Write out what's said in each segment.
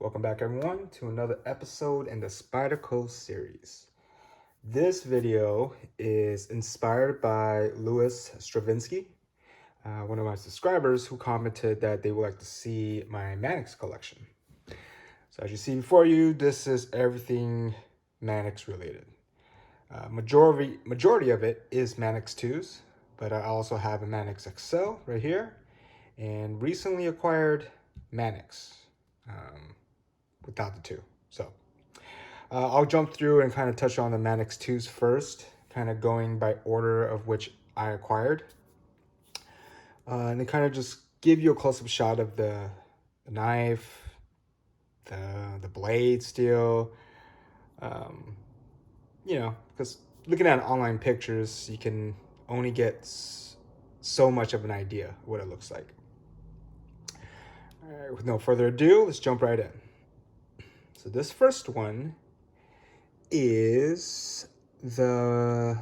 Welcome back everyone to another episode in the Spyderco series. This video is inspired by Louis Stravinsky, one of my subscribers who commented that they would like to see my Manix collection. So as you see before you, this is everything Manix related. Majority of it is Manix 2s, but I also have a Manix XL right here, and recently acquired Manix without the 2. So I'll jump through and kind of touch on the Manix 2s first, kind of going by order of which I acquired. And then kind of just give you a close-up shot of the knife, the blade steel. You know, because looking at online pictures, you can only get so much of an idea of what it looks like. All right, with no further ado, let's jump right in. So this first one is the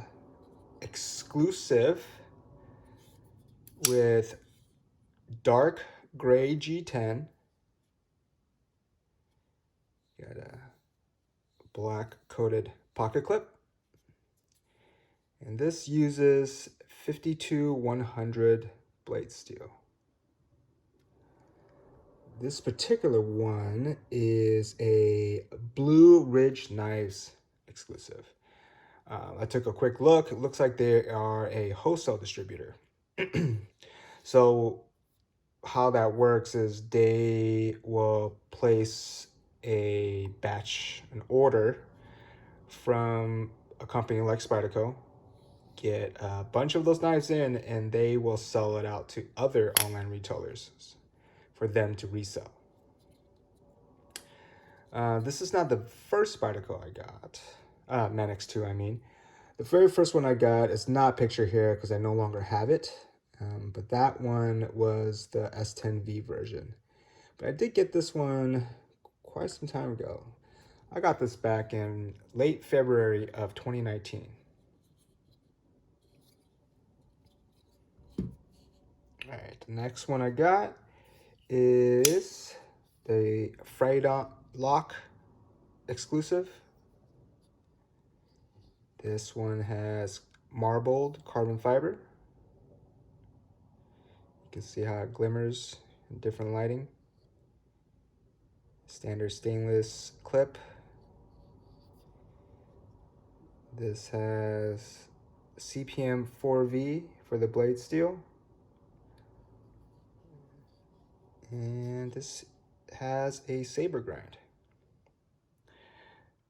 exclusive with dark Gray G10. Got a black coated pocket clip. And this uses 52-100 blade steel. This particular one is a Blue Ridge Knives exclusive. I took a quick look. It looks like they are a wholesale distributor. So how that works is they will place a batch, an order from a company like Spyderco, get a bunch of those knives in, and they will sell it out to other online retailers for them to resell. This is not the first Spyderco I got. Manix 2, I mean. The very first one I got is not pictured here because I no longer have it. But that one was the S10V version. But I did get this one quite some time ago. I got this back in late February of 2019. All right, the next one I got is the Freydon Lock exclusive. This one has marbled carbon fiber. You can see how it glimmers in different lighting. Standard stainless clip. This has CPM 4V for the blade steel. And this has a saber grind.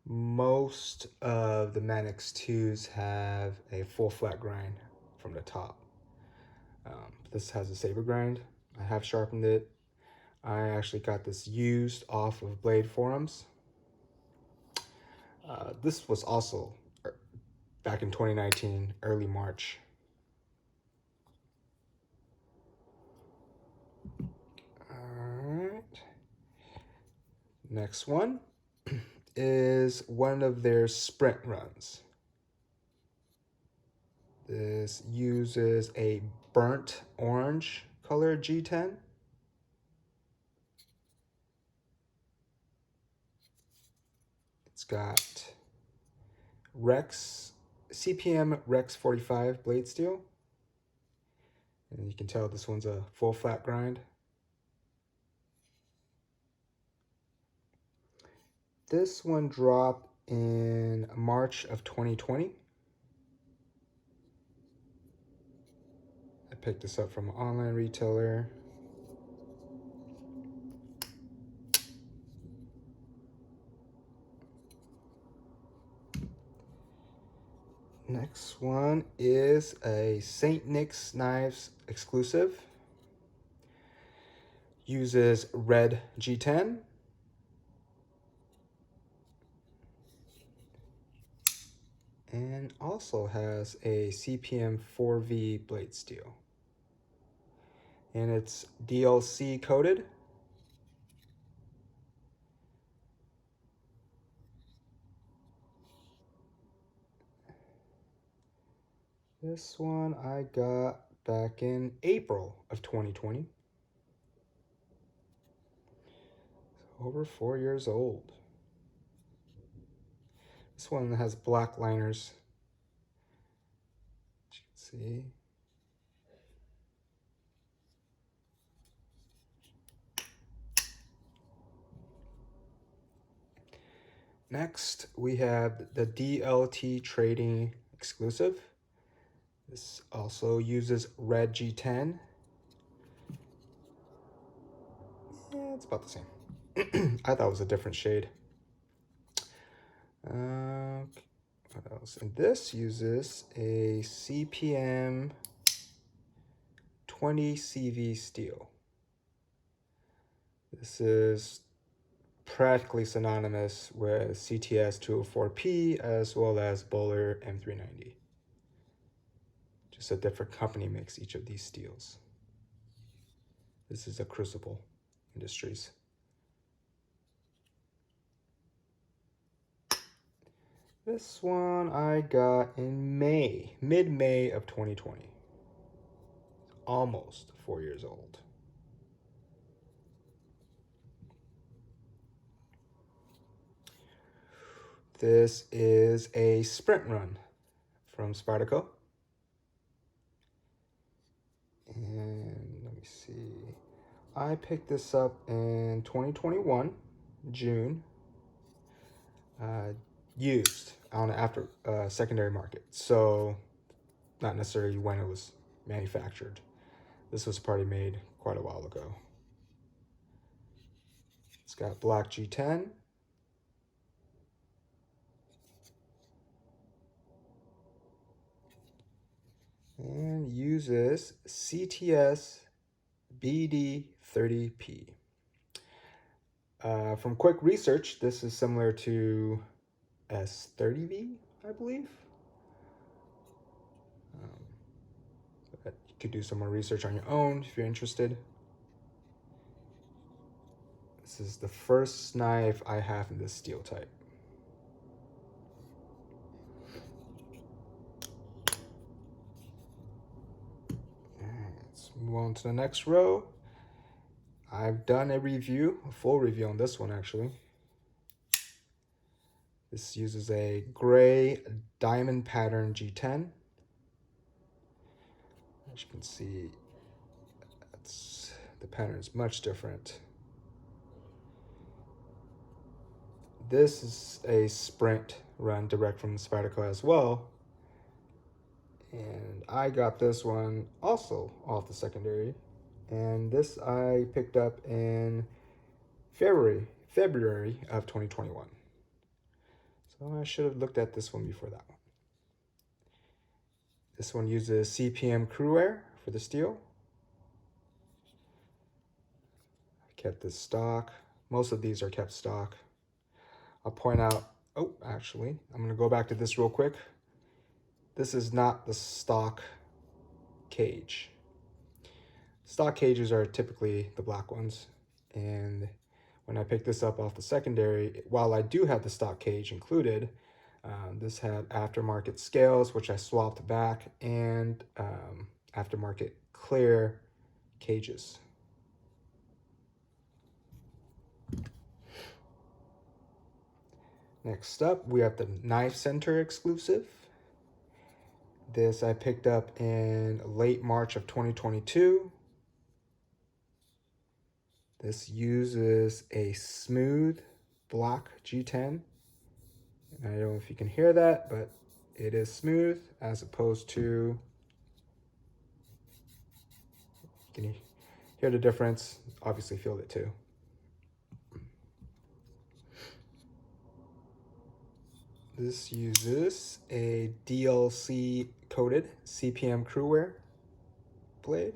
Most of the Manix 2s have a full flat grind from the top. This has a saber grind. I have sharpened it. I actually got this used off of Blade Forums. This was also back in 2019, early March. Alright. Next one is one of their sprint runs. This uses a burnt orange color G10. It's got CPM Rex 45 blade steel. And you can tell this one's a full flat grind. This one dropped in March of 2020. I picked this up from an online retailer. Next one is a St. Nick's Knives exclusive. Uses red G10. And also has a CPM 4V blade steel. And it's DLC coated. This one I got back in April of 2020. over 4 years old. This one has black liners, as you can see. Next, we have the DLT Trading exclusive. This also uses red G10. Yeah, it's about the same. I thought it was a different shade. What else? And this uses a CPM 20 CV steel. This is practically synonymous with CTS 204P as well as Bowler M390. Just a different company makes each of these steels. This is a Crucible Industries. This one I got in May, mid-May of 2020. Almost 4 years old. This is a sprint run from Spyderco. And let me see. I picked this up in 2021, June. Used on after secondary market. So not necessarily when it was manufactured. This was probably made quite a while ago. It's got black G10. And uses CTS BD30P. From quick research, this is similar to S30V, I believe. But you could do some more research on your own if you're interested. This is the first knife I have in this steel type. Let's move on to the next row. I've done a review, a full review on this one actually. This uses a gray diamond pattern G10. As you can see, the pattern is much different. This is a sprint run direct from Spyderco as well. And I got this one also off the secondary. And this I picked up in February of 2021. So I should have looked at this one before that one. This one uses CPM Cruwear for the steel. I kept this stock. Most of these are kept stock. I'll point out, oh, actually, I'm gonna go back to this real quick. This is not the stock cage. Stock cages are typically the black ones. And when I picked this up off the secondary, while I do have the stock cage included, this had aftermarket scales, which I swapped back, and aftermarket clear cages. Next up, we have the Knife Center exclusive. This I picked up in late March of 2022. This uses a smooth black G10. I don't know if you can hear that, but it is smooth as opposed to, can you hear the difference? Obviously feel it too. This uses a DLC coated CPM Cruwear blade.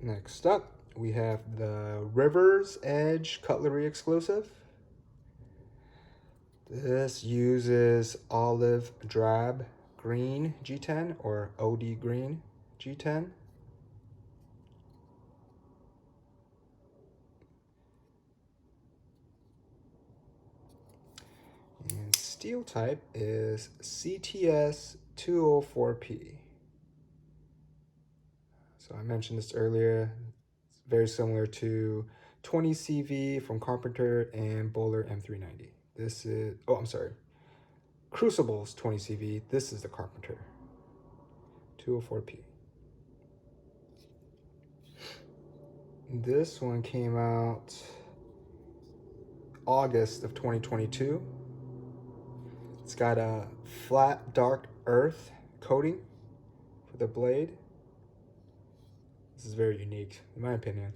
Next up, we have the River's Edge Cutlery exclusive. This uses olive drab green G10 or OD green G10. And steel type is CTS 204p. So I mentioned this earlier. It's very similar to 20CV from Carpenter and Bowler M390. This is, oh, I'm sorry, Crucible's 20CV. This is the Carpenter 204p. This one came out August of 2022. It's got a flat dark earth coating for the blade. This is very unique, in my opinion.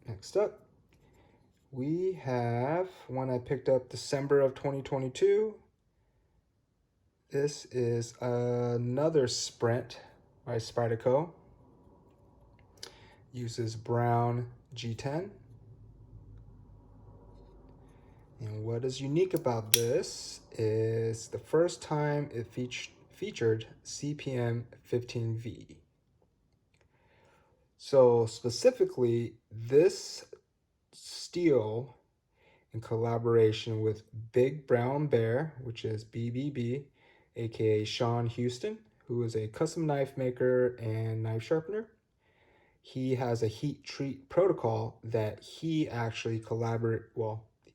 Next up, we have one I picked up December of 2022. This is another Sprint by Spyderco. Uses brown G10. And what is unique about this is the first time it featured CPM 15V. So specifically, this steel, in collaboration with Big Brown Bear, which is BBB, aka Sean Houston, who is a custom knife maker and knife sharpener. He has a heat treat protocol that he actually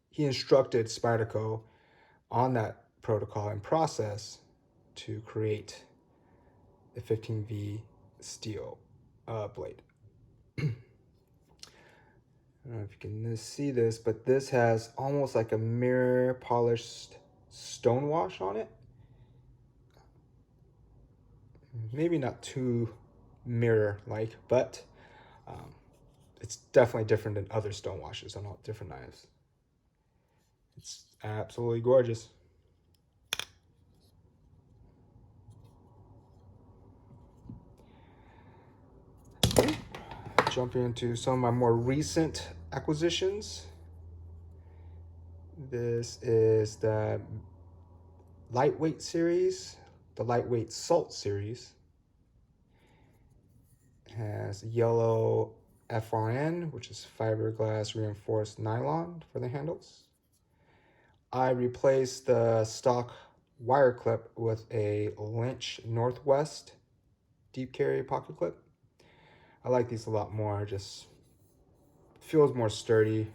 he instructed Spyderco on that protocol and process to create the 15V steel blade. I don't know if you can see this, but this has almost like a mirror polished stone wash on it. Maybe not too mirror-like, but it's definitely different than other stone washes on all different knives. It's absolutely gorgeous. Jumping into some of my more recent acquisitions. This is the lightweight series, the lightweight salt series. It has yellow FRN, which is fiberglass reinforced nylon for the handles. I replaced the stock wire clip with a Lynch Northwest deep carry pocket clip. I like these a lot more, just feels more sturdy.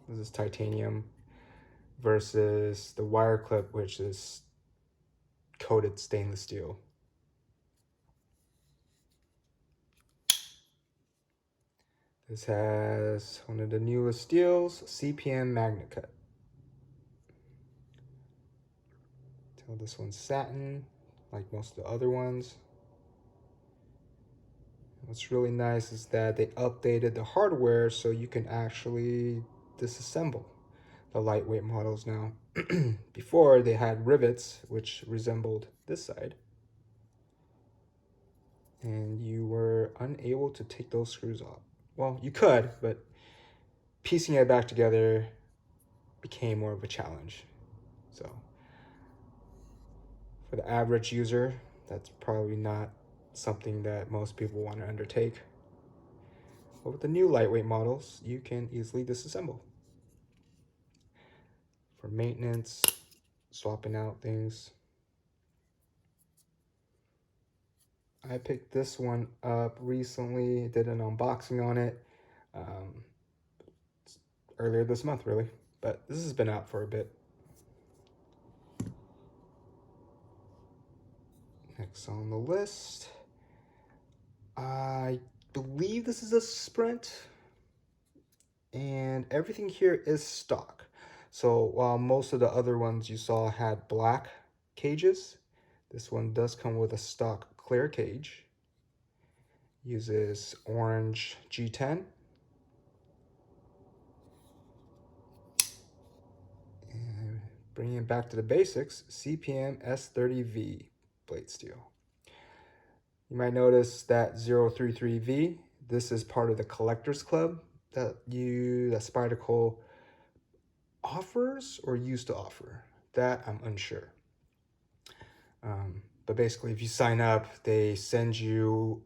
This is titanium versus the wire clip, which is coated stainless steel. This has one of the newest steels, CPM Magnacut. So this one's satin, like most of the other ones. What's really nice is that they updated the hardware so you can actually disassemble the lightweight models now. Before, they had rivets, which resembled this side, and you were unable to take those screws off. Well, you could, but piecing it back together became more of a challenge. So for the average user, that's probably not something that most people want to undertake. But with the new lightweight models, you can easily disassemble. For maintenance, swapping out things. I picked this one up recently, did an unboxing on it earlier this month, really. But this has been out for a bit. Next on the list, I believe this is a Sprint, and everything here is stock. So while most of the other ones you saw had black cages, this one does come with a stock clear cage. Uses orange G10. And bringing it back to the basics, CPM S30V blade steel. You might notice that 033V, this is part of the Collectors Club that Spyderco offers or used to offer. That I'm unsure. But basically, if you sign up, they send you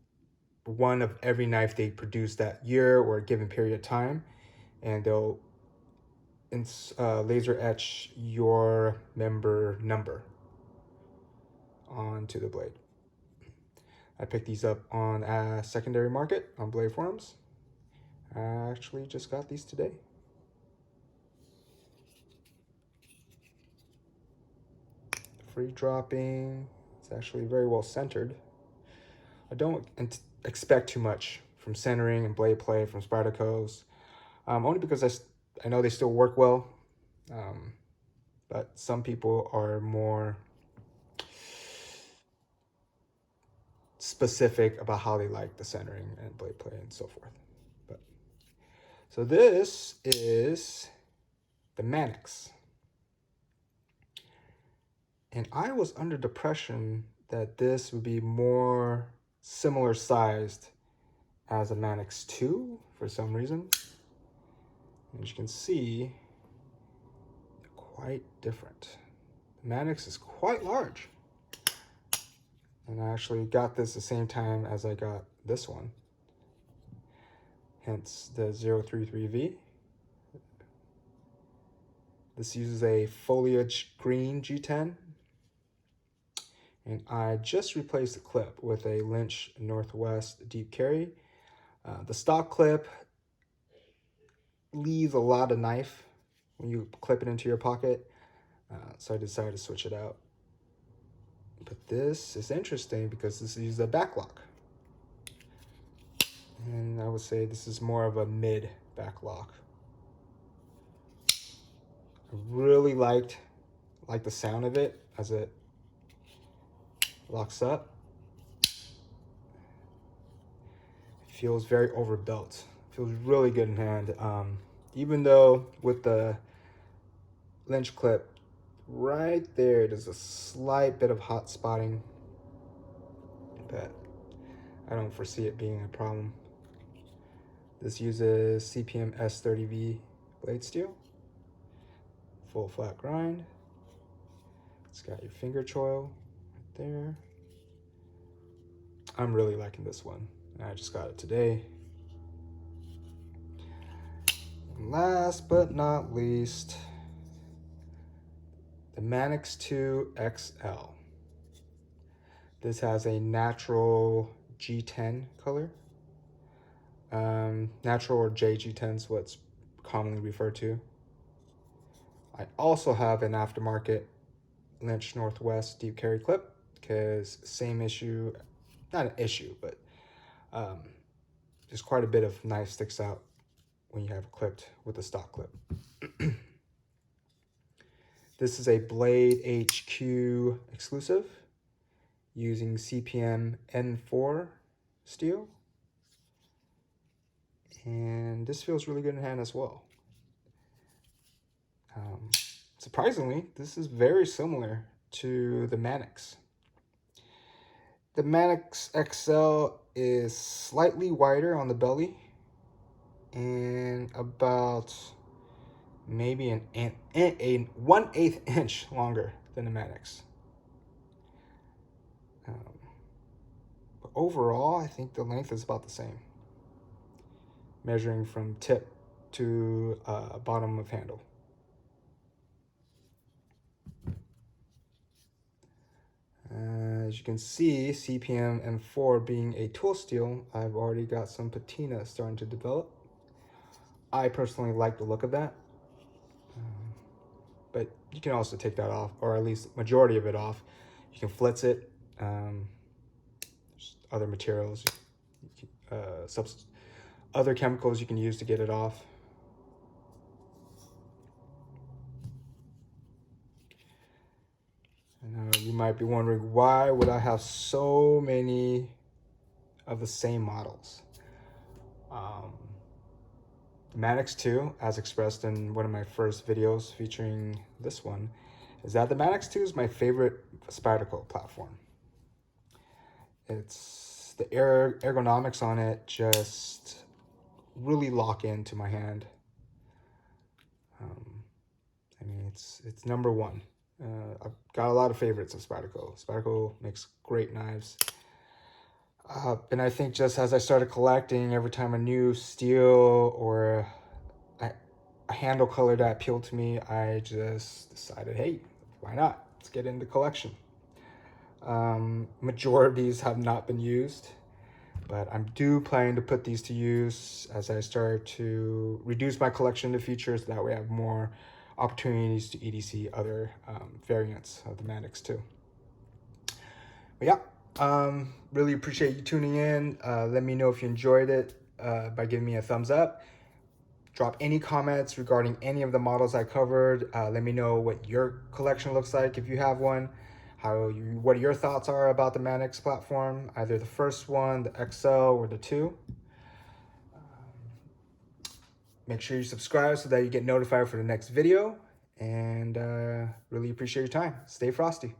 one of every knife they produce that year or a given period of time, and they'll laser etch your member number onto the blade. I picked these up on a secondary market on Blade Forums. I actually just got these today. Free dropping. It's actually very well centered. I don't expect too much from centering and blade play from Spyderco's, only because I know they still work well, but some people are more specific about how they like the centering and blade play and so forth. But so this is the Manix, and I was under the impression that this would be more similar sized as a Manix 2 for some reason. As you can see, they're quite different. The Manix is quite large. And I actually got this the same time as I got this one. Hence the 033V. This uses a Foliage Green G10. And I just replaced the clip with a Lynch Northwest deep carry. The stock clip leaves a lot of knife when you clip it into your pocket. So I decided to switch it out. But this is interesting because this uses a backlock. And I would say this is more of a mid backlock. I really like the sound of it as it locks up. It feels very overbuilt. Feels really good in hand. Even though with the Lynch clip right there, there's a slight bit of hot spotting, but I don't foresee it being a problem. This uses CPM S30V blade steel, full flat grind. It's got your finger choil right there. I'm really liking this one. I just got it today. And last but not least, the Manix 2 XL. This has a natural G10 color. Natural or JG10 is what's commonly referred to. I also have an aftermarket Lynch Northwest deep carry clip because same issue, not an issue, but there's quite a bit of knife sticks out when you have it clipped with a stock clip. This is a Blade HQ exclusive using CPM N4 steel. And this feels really good in hand as well. Surprisingly, this is very similar to the Manix. The Manix XL is slightly wider on the belly and about maybe a 1/8 inch longer than the Manix. But overall, I think the length is about the same, measuring from tip to bottom of handle. As you can see, CPM M4 being a tool steel, I've already got some patina starting to develop. I personally like the look of that, but you can also take that off, or at least majority of it off. You can flitz it. There's other materials, other chemicals you can use to get it off. You might be wondering, why would I have so many of the same models? The Manix 2, as expressed in one of my first videos featuring this one, is that the Manix 2 is my favorite Spyderco platform. It's the ergonomics on it just really lock into my hand. I mean, it's number one. I've got a lot of favorites of Spyderco. Spyderco makes great knives. And I think just as I started collecting, every time a new steel or a handle color that appealed to me, I just decided, hey, why not? Let's get into collection. Majority of these have not been used, but I'm planning to put these to use as I start to reduce my collection in the future, so that way I have more opportunities to EDC other variants of the Manix too. But yeah, really appreciate you tuning in. Let me know if you enjoyed it by giving me a thumbs up. Drop any comments regarding any of the models I covered. Let me know what your collection looks like if you have one. What your thoughts are about the Manix platform, either the first one, the XL, or the 2. Make sure you subscribe so that you get notified for the next video. And really appreciate your time. Stay frosty.